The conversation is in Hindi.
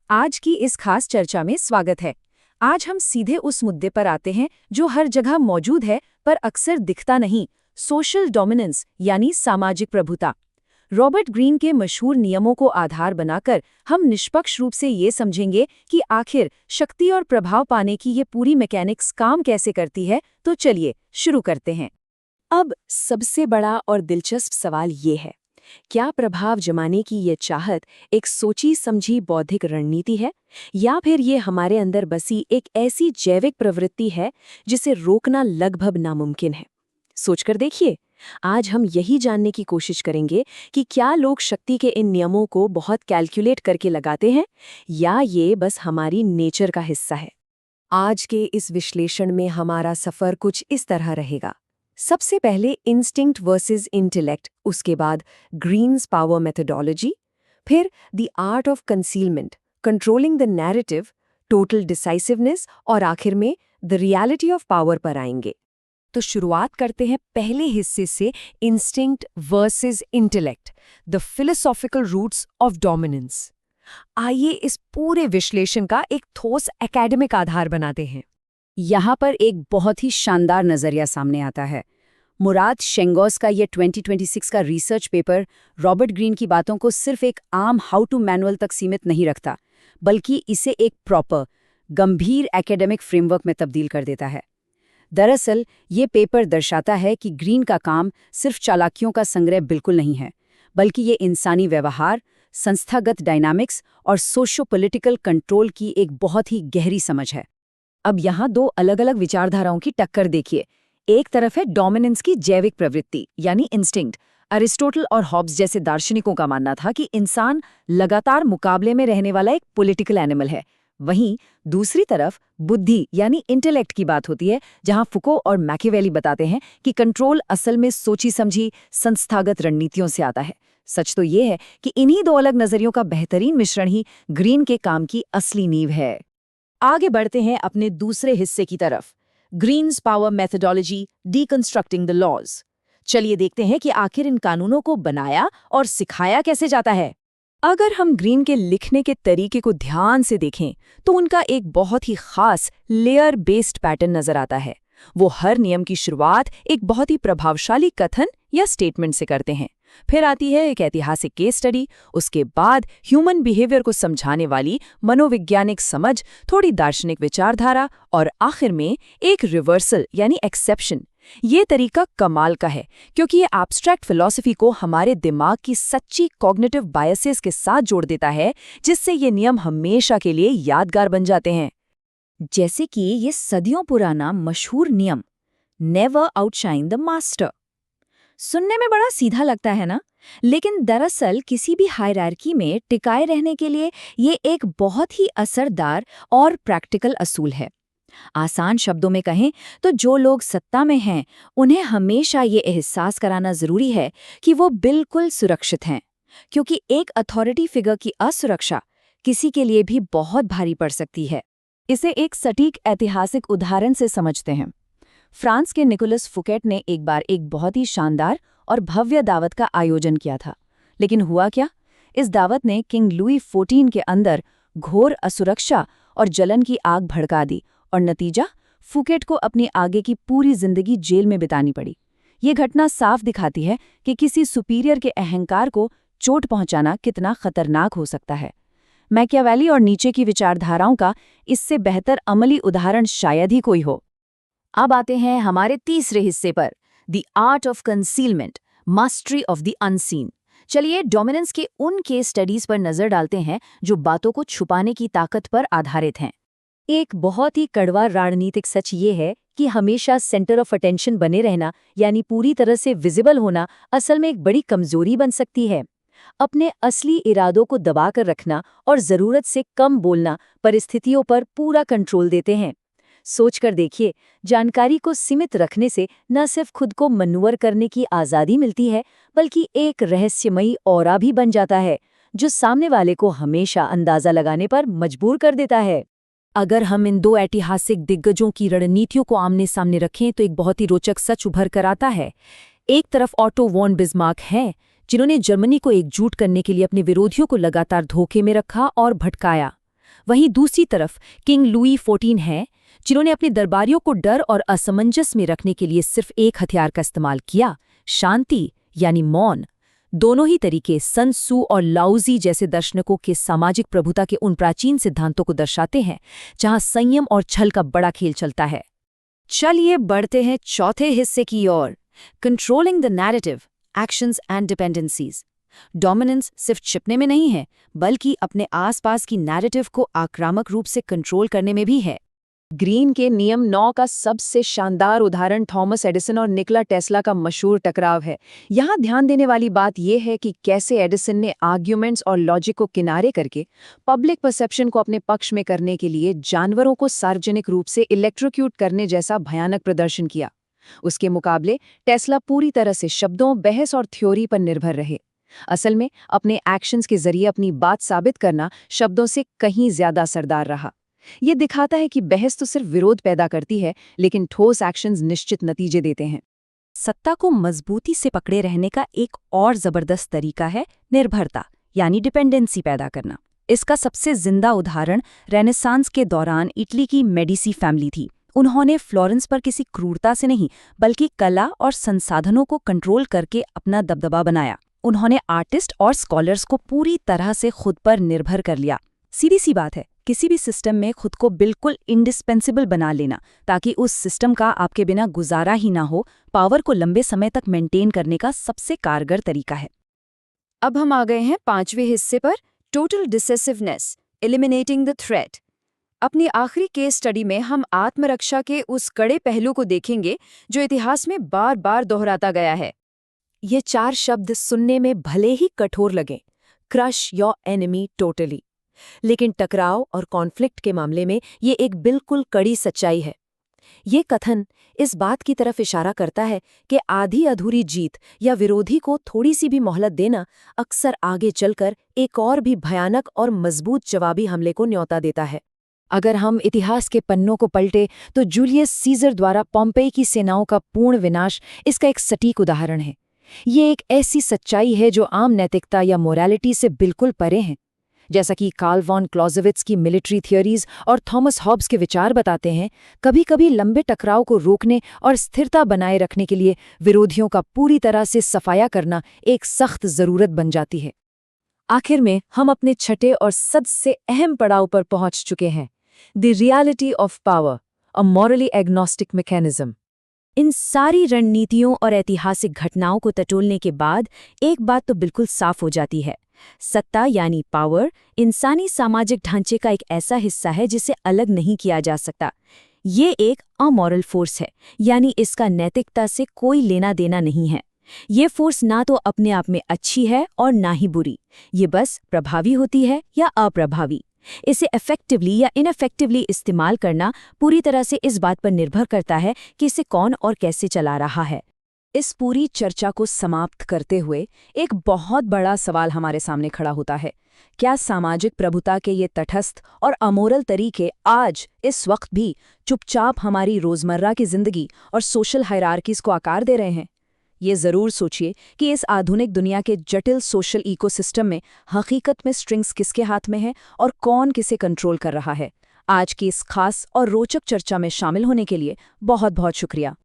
आज की इस खास चर्चा में स्वागत है। आज हम सीधे उस मुद्दे पर आते हैं जो हर जगह मौजूद है पर अक्सर दिखता नहीं, सोशल डोमिनेंस यानी सामाजिक प्रभुता। रॉबर्ट ग्रीन के मशहूर नियमों को आधार बनाकर हम निष्पक्ष रूप से ये समझेंगे कि आखिर शक्ति और प्रभाव पाने की ये पूरी मैकेनिक्स काम कैसे करती है। तो चलिए शुरू करते हैं। अब सबसे बड़ा और दिलचस्प सवाल ये है, क्या प्रभाव जमाने की ये चाहत एक सोची समझी बौद्धिक रणनीति है या फिर ये हमारे अंदर बसी एक ऐसी जैविक प्रवृत्ति है जिसे रोकना लगभग नामुमकिन है। सोचकर देखिए। आज हम यही जानने की कोशिश करेंगे कि क्या लोग शक्ति के इन नियमों को बहुत कैलकुलेट करके लगाते हैं या ये बस हमारी नेचर का हिस्सा है। आज के इस विश्लेषण में हमारा सफर कुछ इस तरह रहेगा। सबसे पहले इंस्टिंक्ट वर्सेस इंटेलेक्ट, उसके बाद ग्रीन्स पावर मेथोडोलॉजी, फिर the art of concealment, controlling the narrative, total decisiveness और आखिर में द रियलिटी ऑफ पावर पर आएंगे। तो शुरुआत करते हैं पहले हिस्से से, instinct versus intellect, the philosophical roots of dominance. आइए इस पूरे विश्लेषण का एक ठोस एकेडमिक आधार बनाते हैं। यहाँ पर एक बहुत ही शानदार नज़रिया सामने आता है। मुराद शेंगोस का ये 2026 का रिसर्च पेपर रॉबर्ट ग्रीन की बातों को सिर्फ एक आम हाउ टू मैनुअल तक सीमित नहीं रखता, बल्कि इसे एक प्रॉपर, गंभीर एकेडमिक फ्रेमवर्क में तब्दील कर देता है। दरअसल ये पेपर दर्शाता है कि ग्रीन का काम सिर्फ चालाकियों का संग्रह बिल्कुल नहीं है, बल्कि ये इंसानी व्यवहार, संस्थागत डायनामिक्स और सोशो पॉलिटिकल कंट्रोल की एक बहुत ही गहरी समझ है। अब यहाँ दो अलग अलग विचारधाराओं की टक्कर देखिए। एक तरफ है डोमिनेंस की जैविक प्रवृत्ति यानी इंस्टिंक्ट। अरिस्टोटल और हॉब्स जैसे दार्शनिकों का मानना था कि इंसान लगातार मुकाबले में रहने वाला एक पॉलिटिकल एनिमल है। वहीं दूसरी तरफ बुद्धि यानी इंटेलेक्ट की बात होती है, जहां फुको और मैकियावेली बताते हैं कि कंट्रोल असल में सोची समझी संस्थागत रणनीतियों से आता है। सच तो ये है कि इन्हीं दो अलग नजरियों का बेहतरीन मिश्रण ही ग्रीन के काम की असली नींव है। आगे बढ़ते हैं अपने दूसरे हिस्से की तरफ, Greene's power methodology, deconstructing the laws. चलिए देखते हैं कि आखिर इन कानूनों को बनाया और सिखाया कैसे जाता है। अगर हम ग्रीन के लिखने के तरीके को ध्यान से देखें तो उनका एक बहुत ही खास लेयर बेस्ड पैटर्न नजर आता है। वो हर नियम की शुरुआत एक बहुत ही प्रभावशाली कथन या स्टेटमेंट से करते हैं, फिर आती है एक ऐतिहासिक केस स्टडी, उसके बाद ह्यूमन बिहेवियर को समझाने वाली मनोवैज्ञानिक समझ, थोड़ी दार्शनिक विचारधारा और आखिर में एक रिवर्सल यानी एक्सेप्शन। ये तरीका कमाल का है क्योंकि ये एब्स्ट्रैक्ट फिलॉसफी को हमारे दिमाग की सच्ची कॉग्निटिव बायसेस के साथ जोड़ देता है, जिससे ये नियम हमेशा के लिए यादगार बन जाते हैं। जैसे कि ये सदियों पुराना मशहूर नियम, नेवर आउटशाइन द मास्टर। सुनने में बड़ा सीधा लगता है ना, लेकिन दरअसल किसी भी हायरार्की में टिकाए रहने के लिए ये एक बहुत ही असरदार और प्रैक्टिकल असूल है। आसान शब्दों में कहें तो जो लोग सत्ता में हैं, उन्हें हमेशा ये एहसास कराना जरूरी है कि वो बिल्कुल सुरक्षित हैं, क्योंकि एक अथॉरिटी फिगर की असुरक्षा किसी के लिए भी बहुत भारी पड़ सकती है। इसे एक सटीक ऐतिहासिक उदाहरण से समझते हैं। फ्रांस के निकोलस फुकेट ने एक बार एक बहुत ही शानदार और भव्य दावत का आयोजन किया था, लेकिन हुआ क्या? इस दावत ने किंग लुई 14 के अंदर घोर असुरक्षा और जलन की आग भड़का दी और नतीजा, फुकेट को अपनी आगे की पूरी जिंदगी जेल में बितानी पड़ी। ये घटना साफ दिखाती है कि किसी सुपीरियर के अहंकार को चोट पहुंचाना कितना खतरनाक हो सकता है। मैकियावेली और नीचे की विचारधाराओं का इससे बेहतर अमली उदाहरण शायद ही कोई हो। अब आते हैं हमारे तीसरे हिस्से पर, the art of concealment, mastery of the unseen. चलिए डोमिनेंस के उन केस स्टडीज पर नजर डालते हैं जो बातों को छुपाने की ताकत पर आधारित हैं। एक बहुत ही कड़वा रणनीतिक सच ये है कि हमेशा सेंटर ऑफ अटेंशन बने रहना यानी पूरी तरह से विजिबल होना असल में एक बड़ी कमजोरी बन सकती है। अपने असली इरादों को दबाकर रखना और जरूरत से कम बोलना परिस्थितियों पर पूरा कंट्रोल देते हैं। सोचकर देखिए, जानकारी को सीमित रखने से न सिर्फ खुद को मनूवर करने की आज़ादी मिलती है, बल्कि एक रहस्यमयी ऑरा भी बन जाता है, जो सामने वाले को हमेशा अंदाजा लगाने पर मजबूर कर देता है। अगर हम इन दो ऐतिहासिक दिग्गजों की रणनीतियों को आमने सामने रखें तो एक बहुत ही रोचक सच उभर कर आता है। एक तरफ ऑटो वॉन बिस्मार्क हैं, जिन्होंने जर्मनी को एकजुट करने के लिए अपने विरोधियों को लगातार धोखे में रखा और भटकाया। वहीं दूसरी तरफ किंग लुई 14 हैं, जिन्होंने अपने दरबारियों को डर और असमंजस में रखने के लिए सिर्फ एक हथियार का इस्तेमाल किया, शांति यानी मौन। दोनों ही तरीके सन त्सू और लाओजी जैसे दार्शनिकों के सामाजिक प्रभुता के उन प्राचीन सिद्धांतों को दर्शाते हैं जहां संयम और छल का बड़ा खेल चलता है। चलिए बढ़ते हैं चौथे हिस्से की ओर, controlling the narrative, actions and dependencies. Dominance सिर्फ छिपने में नहीं है, बल्कि अपने आसपास की नैरेटिव को आक्रामक रूप से कंट्रोल करने में भी है। ग्रीन के नियम 9 का सबसे शानदार उदाहरण थॉमस एडिसन और निकोला टेस्ला का मशहूर टकराव है। यहाँ ध्यान देने वाली बात यह है कि कैसे एडिसन ने आर्ग्यूमेंट्स और लॉजिक को किनारे करके पब्लिक परसेप्शन को अपने पक्ष में करने के लिए जानवरों को सार्वजनिक रूप से इलेक्ट्रोक्यूट करने जैसा भयानक प्रदर्शन किया। उसके मुकाबले टेस्ला पूरी तरह से शब्दों, बहस और थ्योरी पर निर्भर रहे। असल में अपने एक्शंस के जरिए अपनी बात साबित करना शब्दों से कहीं ज्यादा असरदार रहा। ये दिखाता है कि बहस तो सिर्फ विरोध पैदा करती है, लेकिन ठोस एक्शंस निश्चित नतीजे देते हैं। सत्ता को मजबूती से पकड़े रहने का एक और जबरदस्त तरीका है निर्भरता यानी डिपेंडेंसी पैदा करना। इसका सबसे जिंदा उदाहरण रेनेसांस के दौरान इटली की मेडिसी फैमिली थी। उन्होंने फ्लोरेंस पर किसी क्रूरता से नहीं, बल्कि कला और संसाधनों को कंट्रोल करके अपना दबदबा बनाया। उन्होंने आर्टिस्ट और स्कॉलर्स को पूरी तरह से खुद पर निर्भर कर लिया। सीधी सी बात है, किसी भी सिस्टम में खुद को बिल्कुल इंडिस्पेंसिबल बना लेना ताकि उस सिस्टम का आपके बिना गुजारा ही ना हो, पावर को लंबे समय तक मेंटेन करने का सबसे कारगर तरीका है। अब हम आ गए हैं 5वें हिस्से पर, टोटल डिसेसिवनेस, एलिमिनेटिंग द थ्रेट। अपनी आखिरी केस स्टडी में हम आत्मरक्षा के उस कड़े पहलू को देखेंगे जो इतिहास में बार बार दोहराता गया है। ये 4 शब्द सुनने में भले ही कठोर लगें, क्रश योर एनिमी टोटली, लेकिन टकराव और कॉन्फ्लिक्ट के मामले में ये एक बिल्कुल कड़ी सच्चाई है। ये कथन इस बात की तरफ इशारा करता है कि आधी अधूरी जीत या विरोधी को थोड़ी सी भी मोहलत देना अक्सर आगे चलकर एक और भी भयानक और मजबूत जवाबी हमले को न्योता देता है। अगर हम इतिहास के पन्नों को पलटे तो जूलियस सीजर द्वारा पोम्पेई की सेनाओं का पूर्ण विनाश इसका एक सटीक उदाहरण है। ये एक ऐसी सच्चाई है जो आम नैतिकता या मोरालिटी से बिल्कुल परे है। जैसा कि कार्ल वॉन क्लॉज़ेविट्ज़ की मिलिट्री थियोरीज और थॉमस हॉब्स के विचार बताते हैं, कभी-कभी लंबे टकराव को रोकने और स्थिरता बनाए रखने के लिए विरोधियों का पूरी तरह से सफाया करना एक सख्त ज़रूरत बन जाती है। आखिर में हम अपने छठे और सबसे अहम पड़ाव पर पहुंच चुके हैं, the reality of power, a morally agnostic mechanism. इन सारी रणनीतियों और ऐतिहासिक घटनाओं को टटोलने के बाद एक बात तो बिल्कुल साफ हो जाती है, सत्ता यानी पावर इंसानी सामाजिक ढांचे का एक ऐसा हिस्सा है जिसे अलग नहीं किया जा सकता। ये एक अमॉरल फोर्स है, यानी इसका नैतिकता से कोई लेना देना नहीं है। ये फोर्स ना तो अपने आप में अच्छी है और ना ही बुरी, ये बस प्रभावी होती है या अप्रभावी। इसे इफेक्टिवली या इनफेक्टिवली इस्तेमाल करना पूरी तरह से इस बात पर निर्भर करता है कि इसे कौन और कैसे चला रहा है। इस पूरी चर्चा को समाप्त करते हुए एक बहुत बड़ा सवाल हमारे सामने खड़ा होता है, क्या सामाजिक प्रभुता के ये तटस्थ और अमोरल तरीके आज इस वक्त भी चुपचाप हमारी रोजमर्रा की जिंदगी और सोशल हायरार्कीज को आकार दे रहे हैं? ये जरूर सोचिए कि इस आधुनिक दुनिया के जटिल सोशल इकोसिस्टम में हकीकत में स्ट्रिंग्स किसके हाथ में है और कौन किसे कंट्रोल कर रहा है। आज की इस खास और रोचक चर्चा में शामिल होने के लिए बहुत बहुत शुक्रिया।